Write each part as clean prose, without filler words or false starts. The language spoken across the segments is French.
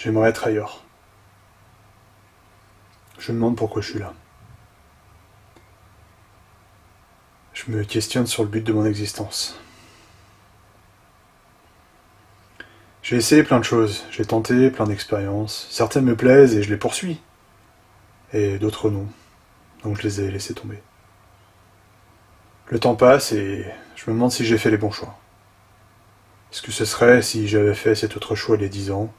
J'aimerais être ailleurs. Je me demande pourquoi je suis là. Je me questionne sur le but de mon existence. J'ai essayé plein de choses, j'ai tenté plein d'expériences. Certaines me plaisent et je les poursuis. Et d'autres non. Donc je les ai laissées tomber. Le temps passe et je me demande si j'ai fait les bons choix. Est-ce que ce serait si j'avais fait cet autre choix il y a 10 ans?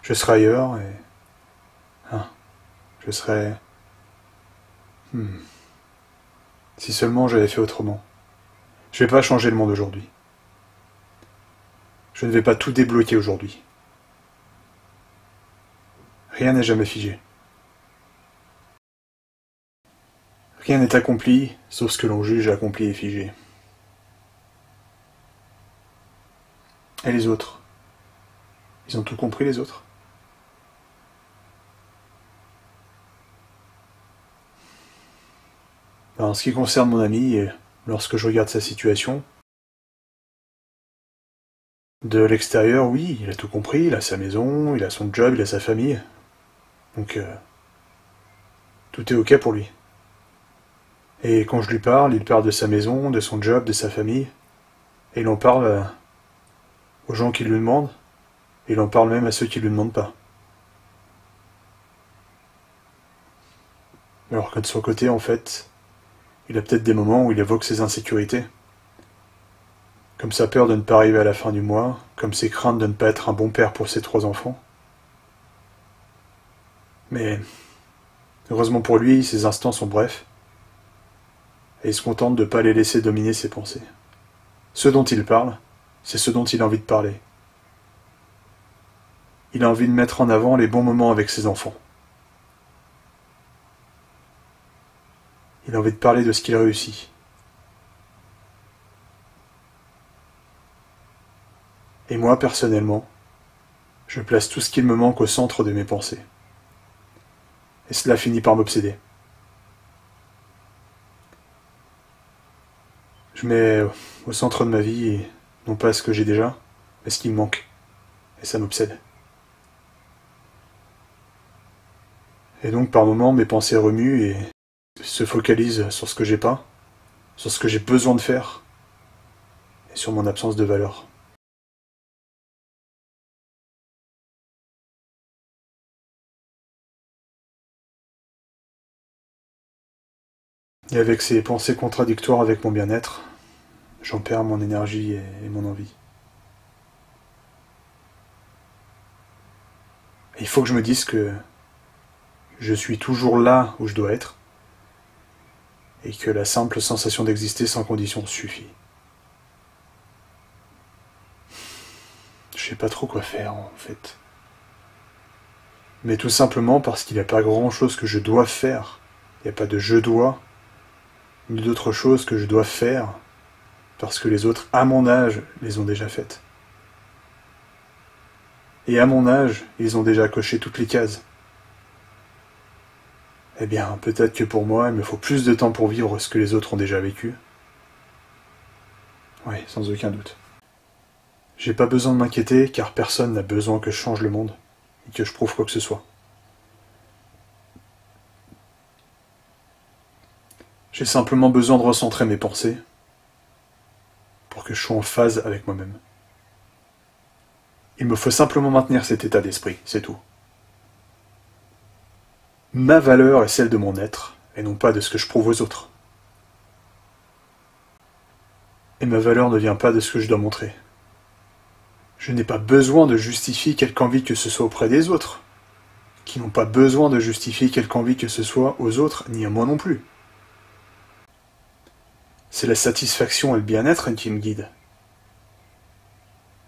Je serais ailleurs et... Ah, je serais... Si seulement j'avais fait autrement. Je vais pas changer le monde aujourd'hui. Je ne vais pas tout débloquer aujourd'hui. Rien n'est jamais figé. Rien n'est accompli, sauf ce que l'on juge accompli et figé. Et les autres? Ils ont tout compris, les autres? En ce qui concerne mon ami, et lorsque je regarde sa situation, de l'extérieur, oui, il a tout compris, il a sa maison, il a son job, il a sa famille. Donc, tout est ok pour lui. Et quand je lui parle, il parle de sa maison, de son job, de sa famille. Et il en parle aux gens qui lui demandent. Et il en parle même à ceux qui lui demandent pas. Alors que de son côté, en fait, il a peut-être des moments où il évoque ses insécurités. Comme sa peur de ne pas arriver à la fin du mois, comme ses craintes de ne pas être un bon père pour ses 3 enfants. Mais, heureusement pour lui, ces instants sont brefs. Et il se contente de ne pas les laisser dominer ses pensées. Ce dont il parle, c'est ce dont il a envie de parler. Il a envie de mettre en avant les bons moments avec ses enfants. Il a envie de parler de ce qu'il réussit. Et moi, personnellement, je place tout ce qu'il me manque au centre de mes pensées. Et cela finit par m'obséder. Je mets au centre de ma vie, non pas ce que j'ai déjà, mais ce qui me manque. Et ça m'obsède. Et donc, par moments, mes pensées remuent et se focalisent sur ce que j'ai pas, sur ce que j'ai besoin de faire, et sur mon absence de valeur. Et avec ces pensées contradictoires avec mon bien-être, j'en perds mon énergie et mon envie. Et il faut que je me dise que je suis toujours là où je dois être, et que la simple sensation d'exister sans condition suffit. Je sais pas trop quoi faire, en fait. Mais tout simplement parce qu'il n'y a pas grand-chose que je dois faire. Il n'y a pas de je dois, ni d'autres choses que je dois faire, parce que les autres, à mon âge, les ont déjà faites. Et à mon âge, ils ont déjà coché toutes les cases. Eh bien, peut-être que pour moi, il me faut plus de temps pour vivre ce que les autres ont déjà vécu. Oui, sans aucun doute. J'ai pas besoin de m'inquiéter, car personne n'a besoin que je change le monde, et que je prouve quoi que ce soit. J'ai simplement besoin de recentrer mes pensées, pour que je sois en phase avec moi-même. Il me faut simplement maintenir cet état d'esprit, c'est tout. Ma valeur est celle de mon être, et non pas de ce que je prouve aux autres. Et ma valeur ne vient pas de ce que je dois montrer. Je n'ai pas besoin de justifier quelque envie que ce soit auprès des autres, qui n'ont pas besoin de justifier quelque envie que ce soit aux autres, ni à moi non plus. C'est la satisfaction et le bien-être qui me guident.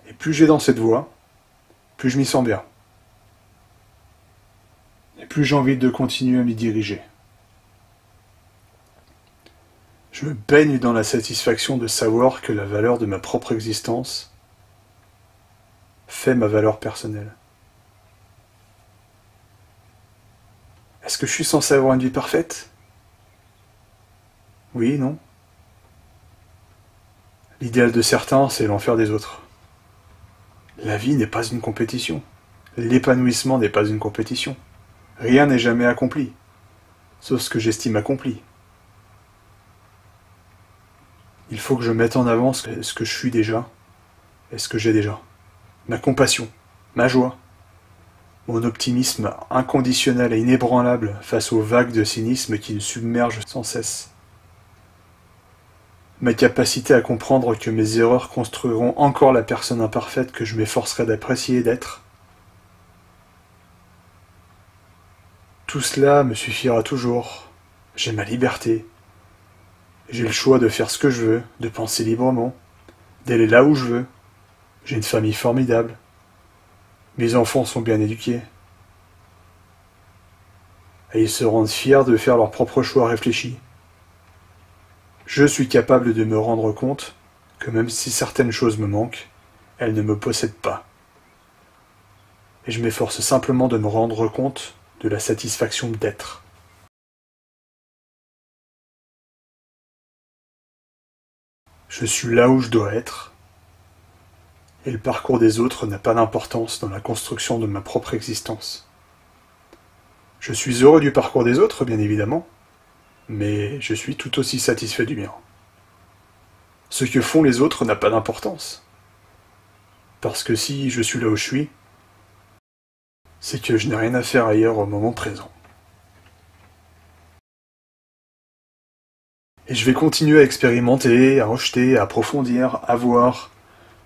Et plus j'ai dans cette voie, plus je m'y sens bien. Et plus j'ai envie de continuer à m'y diriger. Je me baigne dans la satisfaction de savoir que la valeur de ma propre existence fait ma valeur personnelle. Est-ce que je suis censé avoir une vie parfaite? Oui, non. L'idéal de certains, c'est l'enfer des autres. La vie n'est pas une compétition. L'épanouissement n'est pas une compétition. Rien n'est jamais accompli, sauf ce que j'estime accompli. Il faut que je mette en avant ce que je suis déjà et ce que j'ai déjà. Ma compassion, ma joie, mon optimisme inconditionnel et inébranlable face aux vagues de cynisme qui nous submergent sans cesse. Ma capacité à comprendre que mes erreurs construiront encore la personne imparfaite que je m'efforcerai d'apprécier et d'être. Tout cela me suffira toujours. J'ai ma liberté. J'ai le choix de faire ce que je veux, de penser librement, d'aller là où je veux. J'ai une famille formidable. Mes enfants sont bien éduqués. Et ils se rendent fiers de faire leurs propres choix réfléchis. Je suis capable de me rendre compte que même si certaines choses me manquent, elles ne me possèdent pas. Et je m'efforce simplement de me rendre compte de la satisfaction d'être. Je suis là où je dois être, et le parcours des autres n'a pas d'importance dans la construction de ma propre existence. Je suis heureux du parcours des autres, bien évidemment, mais je suis tout aussi satisfait du mien. Ce que font les autres n'a pas d'importance. Parce que si je suis là où je suis, c'est que je n'ai rien à faire ailleurs au moment présent. Et je vais continuer à expérimenter, à rejeter, à approfondir, à voir,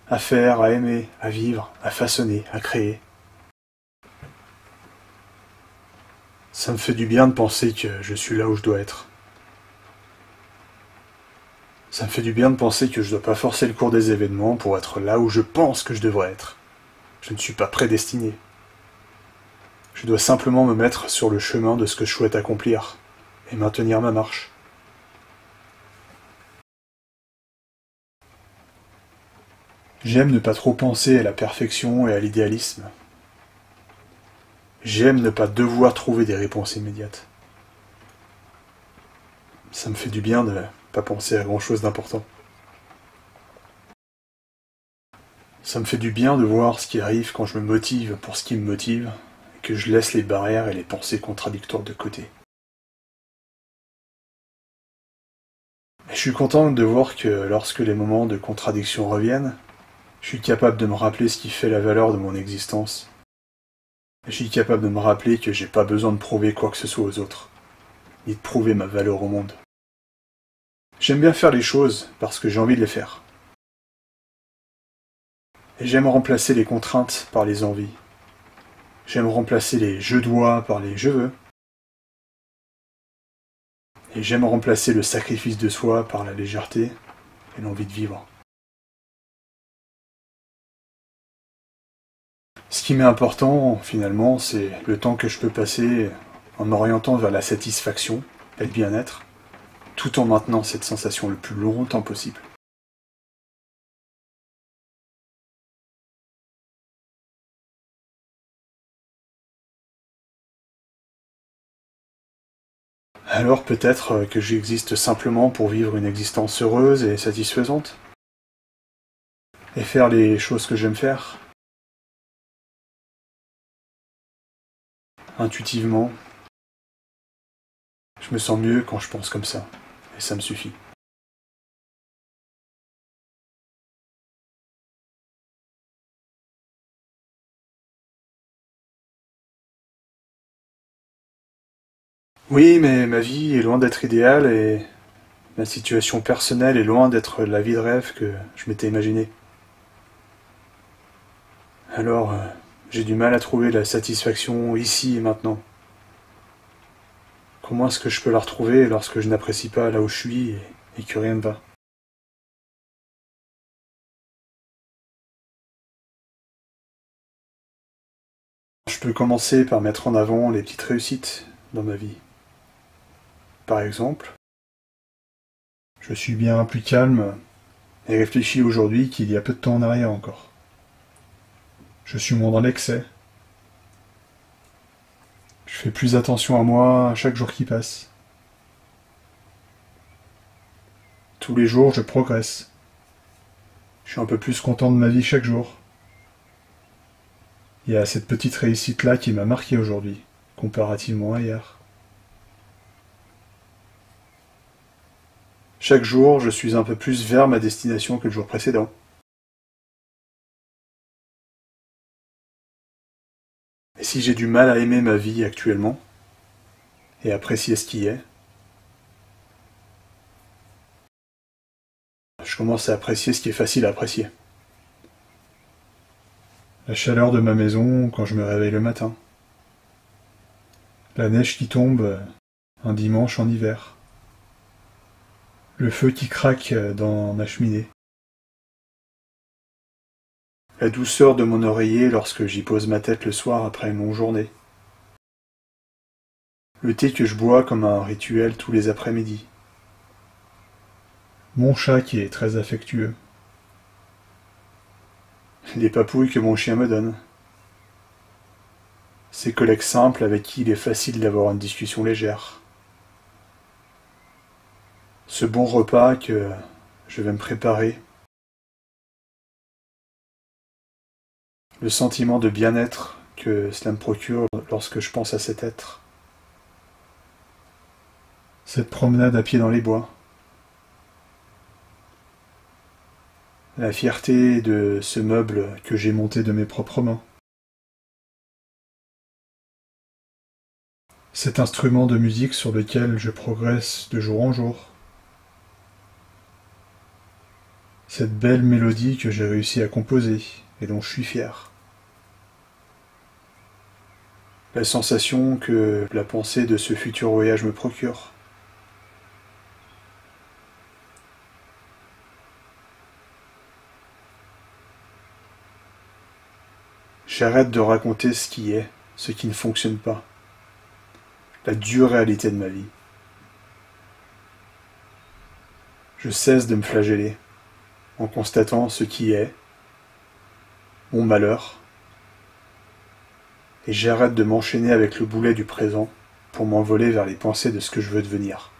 à faire, à aimer, à vivre, à façonner, à créer. Ça me fait du bien de penser que je suis là où je dois être. Ça me fait du bien de penser que je ne dois pas forcer le cours des événements pour être là où je pense que je devrais être. Je ne suis pas prédestiné. Je dois simplement me mettre sur le chemin de ce que je souhaite accomplir et maintenir ma marche. J'aime ne pas trop penser à la perfection et à l'idéalisme. J'aime ne pas devoir trouver des réponses immédiates. Ça me fait du bien de ne pas penser à grand chose d'important. Ça me fait du bien de voir ce qui arrive quand je me motive pour ce qui me motive, et que je laisse les barrières et les pensées contradictoires de côté. Et je suis content de voir que lorsque les moments de contradiction reviennent, je suis capable de me rappeler ce qui fait la valeur de mon existence. Je suis capable de me rappeler que j'ai pas besoin de prouver quoi que ce soit aux autres, ni de prouver ma valeur au monde. J'aime bien faire les choses parce que j'ai envie de les faire. Et j'aime remplacer les contraintes par les envies. J'aime remplacer les je dois par les je veux. Et j'aime remplacer le sacrifice de soi par la légèreté et l'envie de vivre. Ce qui m'est important, finalement, c'est le temps que je peux passer en m'orientant vers la satisfaction et le bien-être, tout en maintenant cette sensation le plus longtemps possible. Alors peut-être que j'existe simplement pour vivre une existence heureuse et satisfaisante, et faire les choses que j'aime faire, intuitivement. Je me sens mieux quand je pense comme ça, et ça me suffit. Oui, mais ma vie est loin d'être idéale et ma situation personnelle est loin d'être la vie de rêve que je m'étais imaginée. Alors, j'ai du mal à trouver la satisfaction ici et maintenant. Comment est-ce que je peux la retrouver lorsque je n'apprécie pas là où je suis et que rien ne va? Je peux commencer par mettre en avant les petites réussites dans ma vie. Par exemple, je suis bien plus calme et réfléchi aujourd'hui qu'il y a peu de temps en arrière encore. Je suis moins dans l'excès. Je fais plus attention à moi à chaque jour qui passe. Tous les jours, je progresse. Je suis un peu plus content de ma vie chaque jour. Il y a cette petite réussite-là qui m'a marqué aujourd'hui, comparativement à hier. Chaque jour, je suis un peu plus vers ma destination que le jour précédent. Et si j'ai du mal à aimer ma vie actuellement, et apprécier ce qui est, je commence à apprécier ce qui est facile à apprécier. La chaleur de ma maison quand je me réveille le matin. La neige qui tombe un dimanche en hiver. Le feu qui craque dans ma cheminée. La douceur de mon oreiller lorsque j'y pose ma tête le soir après une longue journée. Le thé que je bois comme un rituel tous les après-midi. Mon chat qui est très affectueux. Les papouilles que mon chien me donne. Ces collègues simples avec qui il est facile d'avoir une discussion légère. Ce bon repas que je vais me préparer. Le sentiment de bien-être que cela me procure lorsque je pense à cet être. Cette promenade à pied dans les bois. La fierté de ce meuble que j'ai monté de mes propres mains. Cet instrument de musique sur lequel je progresse de jour en jour. Cette belle mélodie que j'ai réussi à composer et dont je suis fier. La sensation que la pensée de ce futur voyage me procure. J'arrête de raconter ce qui est, ce qui ne fonctionne pas. La dure réalité de ma vie. Je cesse de me flageller en constatant ce qui est, mon malheur, et j'arrête de m'enchaîner avec le boulet du présent pour m'envoler vers les pensées de ce que je veux devenir.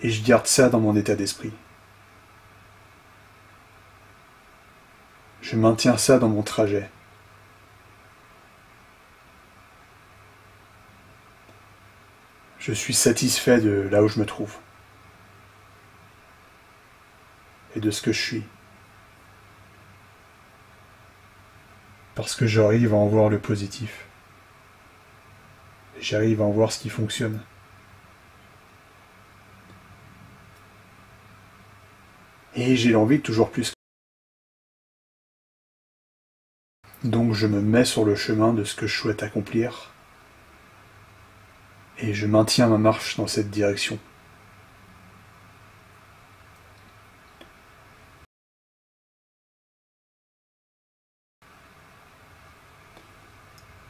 Et je garde ça dans mon état d'esprit. Je maintiens ça dans mon trajet. Je suis satisfait de là où je me trouve. Et de ce que je suis. Parce que j'arrive à en voir le positif. Et j'arrive à en voir ce qui fonctionne. Et j'ai l'envie de toujours plus. Donc je me mets sur le chemin de ce que je souhaite accomplir. Et je maintiens ma marche dans cette direction.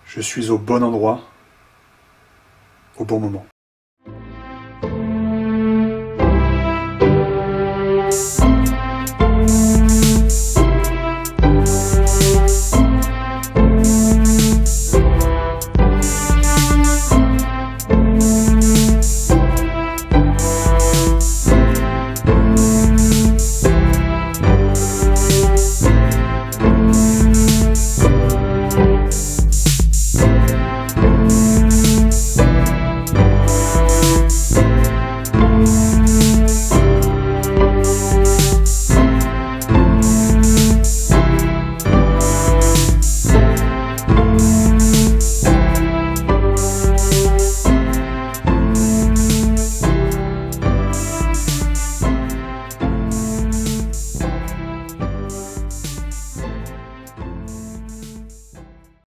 Je suis au bon endroit, au bon moment.